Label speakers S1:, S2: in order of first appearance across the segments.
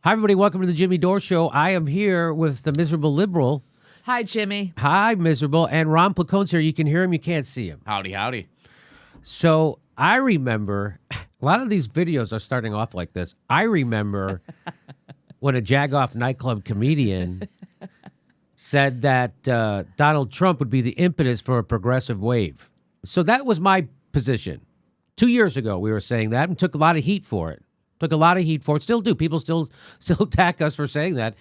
S1: Hi, everybody. Welcome to the Jimmy Dore Show. I am here with the miserable liberal.
S2: Hi, Jimmy.
S1: Hi, miserable. And Ron Placone's here. You can hear him. You can't see him.
S3: Howdy, howdy.
S1: So I remember a lot of these videos are starting off like this. I remember when a Jagoff nightclub comedian said that Donald Trump would be the impetus for a progressive wave. So that was my position. 2 years ago, we were saying that and took a lot of heat for it. Still do. People still attack us for saying that.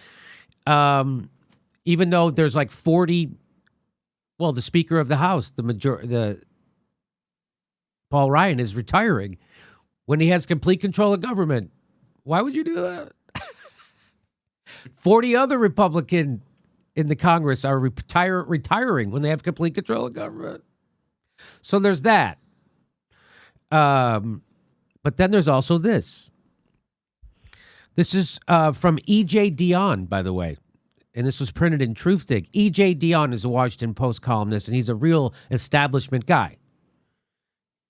S1: Even though there's like 40, well, the Speaker of the House, Paul Ryan is retiring when he has complete control of government. Why would you do that? 40 other Republican in the Congress are retiring when they have complete control of government. So there's that. But then there's also this. This is from E.J. Dionne, by the way, and this was printed in Truthdig. E.J. Dionne is a Washington Post columnist, and he's a real establishment guy.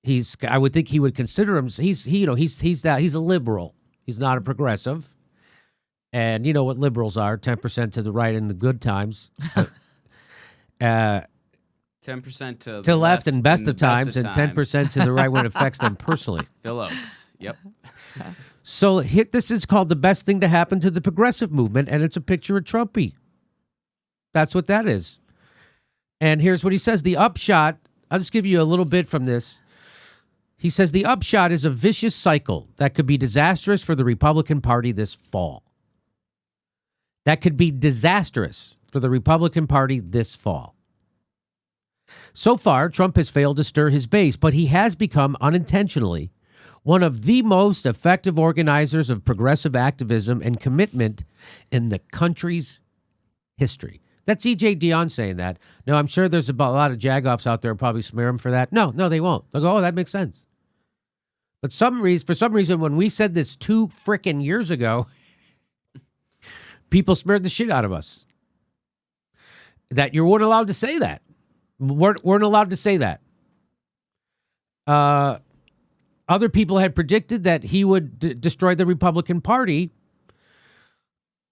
S1: I would think he would consider him. He's a liberal. He's not a progressive. And you know what liberals are: 10% to the right in the good times,
S3: 10% to the
S1: left and best of times, and 10% to the right when it affects them personally.
S3: Phil Oaks. Yep.
S1: So this is called The Best Thing to Happen to the Progressive Movement, and it's a picture of Trumpy. That's what that is. And here's what he says. The upshot, I'll just give you a little bit from this. He says the upshot is a vicious cycle that could be disastrous for the Republican Party this fall. That could be disastrous for the Republican Party this fall. So far, Trump has failed to stir his base, but he has become unintentionally one of the most effective organizers of progressive activism and commitment in the country's history. That's E.J. Dionne saying that. Now, I'm sure there's a lot of Jagoffs out there who probably smear him for that. No, they won't. They'll go, oh, that makes sense. But for some reason, when we said this 2 frickin' years ago, people smeared the shit out of us. That you weren't allowed to say that. Weren't allowed to say that. Other people had predicted that he would destroy the Republican Party.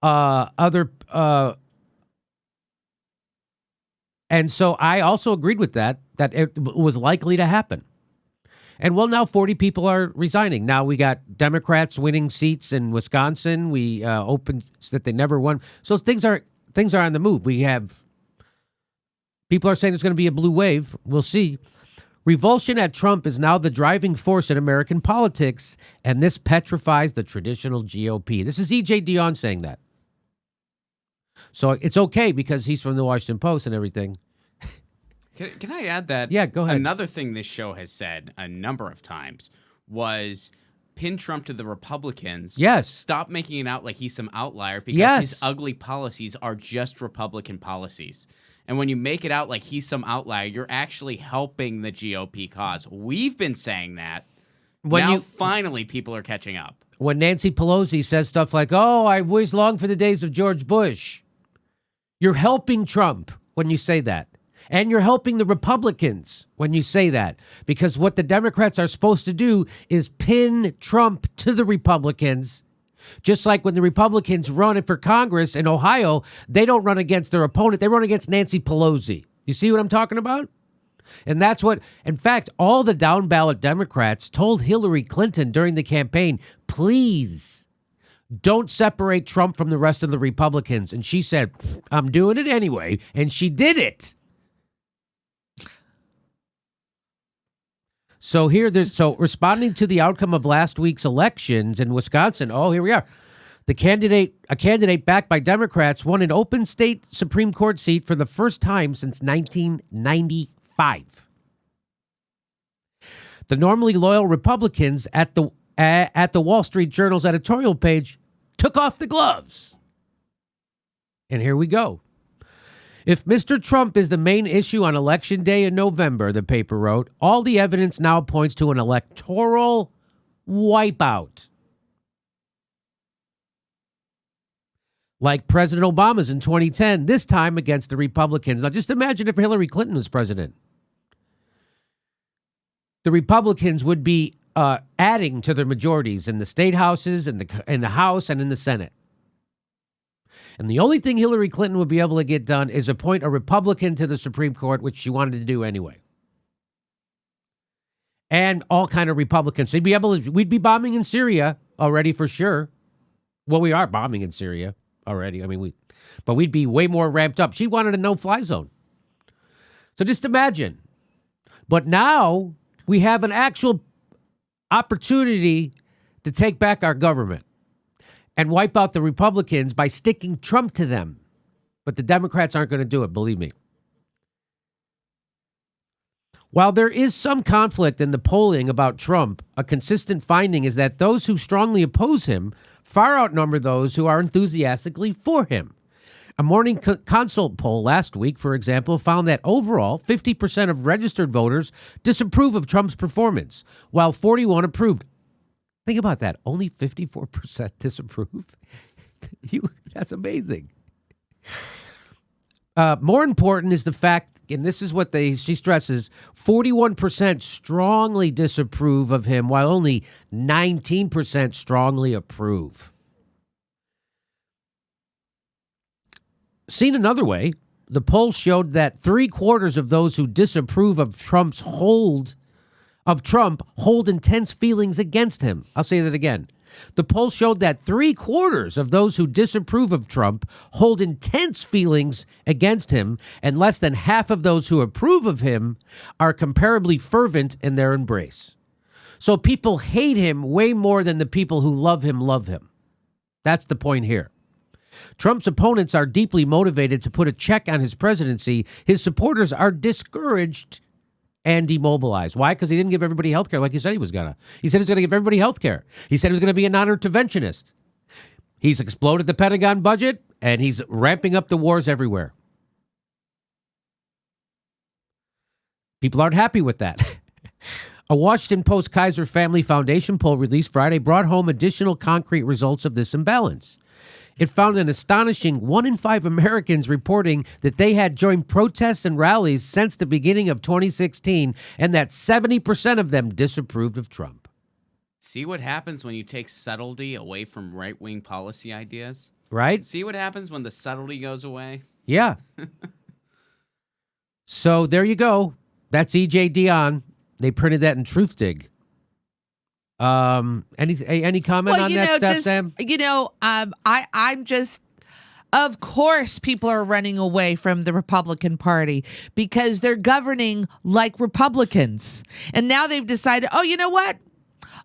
S1: And so I also agreed with that it was likely to happen. And well, now 40 people are resigning. Now we got Democrats winning seats in Wisconsin. We opened that they never won. So things are on the move. We have people are saying there's going to be a blue wave. We'll see. Revulsion at Trump is now the driving force in American politics, and this petrifies the traditional GOP. This is E.J. Dionne saying that. So it's okay because he's from the Washington Post and everything.
S3: Can I add that?
S1: Yeah, go ahead.
S3: Another thing this show has said a number of times was pin Trump to the Republicans.
S1: Yes.
S3: Stop making it out like he's some outlier because his ugly policies are just Republican policies. And when you make it out like he's some outlier, you're actually helping the GOP cause. We've been saying that. Finally people are catching up.
S1: When Nancy Pelosi says stuff like, oh, I always long for the days of George Bush, you're helping Trump when you say that. And you're helping the Republicans when you say that. Because what the Democrats are supposed to do is pin Trump to the Republicans. Just like when the Republicans run for Congress in Ohio, they don't run against their opponent. They run against Nancy Pelosi. You see what I'm talking about? And that's what, in fact, all the down ballot Democrats told Hillary Clinton during the campaign, please don't separate Trump from the rest of the Republicans. And she said, I'm doing it anyway. And she did it. So responding to the outcome of last week's elections in Wisconsin, here we are. A candidate backed by Democrats won an open state Supreme Court seat for the first time since 1995. The normally loyal Republicans at the Wall Street Journal's editorial page took off the gloves. And here we go. If Mr. Trump is the main issue on Election Day in November, the paper wrote, all the evidence now points to an electoral wipeout. Like President Obama's in 2010, this time against the Republicans. Now just imagine if Hillary Clinton was president. The Republicans would be adding to their majorities in the state houses, in the House, and in the Senate. And the only thing Hillary Clinton would be able to get done is appoint a Republican to the Supreme Court, which she wanted to do anyway. And all kind of Republicans. We'd be bombing in Syria already for sure. Well, we are bombing in Syria already. I mean, but we'd be way more ramped up. She wanted a no-fly zone. So just imagine. But now we have an actual opportunity to take back our government and wipe out the Republicans by sticking Trump to them. But the Democrats aren't going to do it, believe me. While there is some conflict in the polling about Trump, a consistent finding is that those who strongly oppose him far outnumber those who are enthusiastically for him. A Morning Consult poll last week, for example, found that overall 50% of registered voters disapprove of Trump's performance, while 41% approved. Think about that. Only 54% disapprove. That's amazing. More important is the fact, and this is what she stresses, 41% strongly disapprove of him, while only 19% strongly approve. Seen another way, the poll showed that 3/4 of those who disapprove of Trump hold intense feelings against him. I'll say that again. The poll showed that 3/4 of those who disapprove of Trump hold intense feelings against him, and less than half of those who approve of him are comparably fervent in their embrace. So people hate him way more than the people who love him love him. That's the point here. Trump's opponents are deeply motivated to put a check on his presidency. His supporters are discouraged and demobilized. Why? Because he didn't give everybody health care like he said he was going to. He said he was going to give everybody health care. He said he was going to be a non-interventionist. He's exploded the Pentagon budget, and he's ramping up the wars everywhere. People aren't happy with that. A Washington Post Kaiser Family Foundation poll released Friday brought home additional concrete results of this imbalance. It found an astonishing 1 in 5 Americans reporting that they had joined protests and rallies since the beginning of 2016, and that 70% of them disapproved of Trump.
S3: See what happens when you take subtlety away from right-wing policy ideas?
S1: Right?
S3: See what happens when the subtlety goes away?
S1: Yeah. So there you go. That's E.J. Dionne. They printed that in Truthdig. Any comment on that stuff, Sam?
S2: I'm just, of course, people are running away from the Republican Party because they're governing like Republicans, and now they've decided, oh, you know what?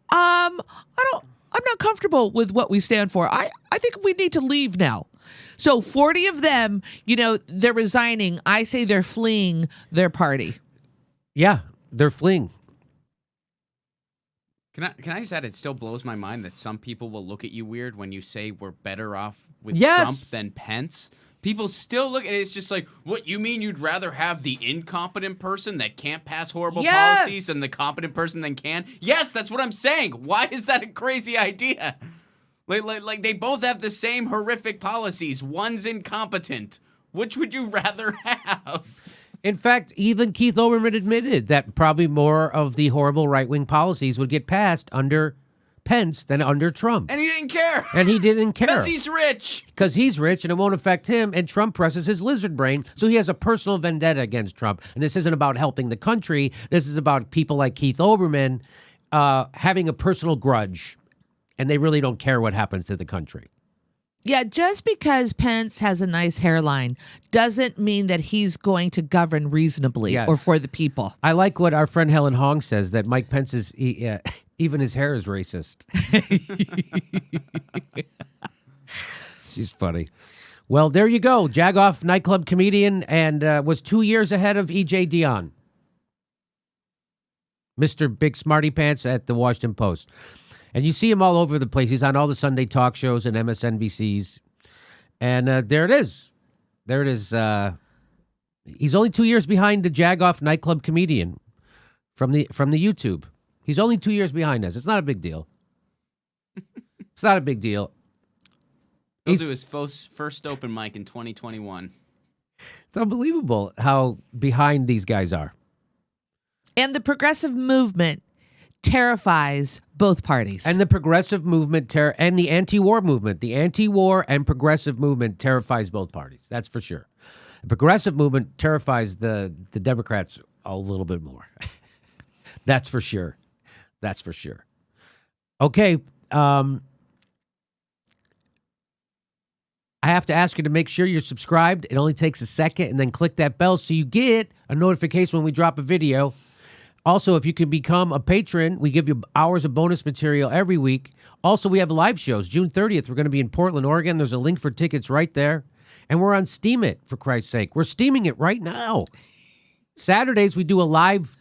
S2: I'm not comfortable with what we stand for. I think we need to leave now. So 40 of them, they're resigning. I say they're fleeing their party.
S1: Yeah, they're fleeing.
S3: Can I just add, it still blows my mind that some people will look at you weird when you say we're better off with Trump than Pence. People still look at it. It's just like, what, you mean you'd rather have the incompetent person that can't pass horrible policies than the competent person that can? Yes, that's what I'm saying. Why is that a crazy idea? Like they both have the same horrific policies. One's incompetent. Which would you rather have?
S1: In fact, even Keith Olbermann admitted that probably more of the horrible right-wing policies would get passed under Pence than under Trump.
S3: And he didn't care.
S1: And he didn't care.
S3: Because he's rich.
S1: Because he's rich and it won't affect him, and Trump presses his lizard brain, so he has a personal vendetta against Trump. And this isn't about helping the country. This is about people like Keith Olbermann having a personal grudge, and they really don't care what happens to the country.
S2: Yeah, just because Pence has a nice hairline doesn't mean that he's going to govern reasonably or for the people.
S1: I like what our friend Helen Hong says, that Mike Pence is, even his hair is racist. She's funny. Well, there you go. Jagoff, nightclub comedian, and was 2 years ahead of E.J. Dionne. Mr. Big Smarty Pants at the Washington Post. And you see him all over the place. He's on all the Sunday talk shows and MSNBCs. And there it is. There it is. He's only 2 years behind the Jagoff nightclub comedian from the YouTube. He's only 2 years behind us. It's not a big deal. It's not a big deal.
S3: He'll do his first open mic in 2021.
S1: It's unbelievable how behind these guys are.
S2: And the progressive movement terrifies both parties.
S1: And the progressive movement and the anti-war movement. The anti-war and progressive movement terrifies both parties. That's for sure. The progressive movement terrifies the Democrats a little bit more. That's for sure. That's for sure. Okay. I have to ask you to make sure you're subscribed. It only takes a second, and then click that bell so you get a notification when we drop a video. Also, if you can become a patron, we give you hours of bonus material every week. Also, we have live shows. June 30th, we're going to be in Portland, Oregon. There's a link for tickets right there. And we're on Steam It, for Christ's sake. We're steaming it right now. Saturdays, we do a live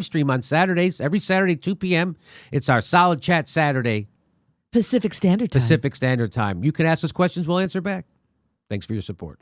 S1: stream on Saturdays. Every Saturday, 2 p.m. It's our Solid Chat Saturday.
S2: Pacific Standard Time.
S1: Pacific Standard Time. You can ask us questions, we'll answer back. Thanks for your support.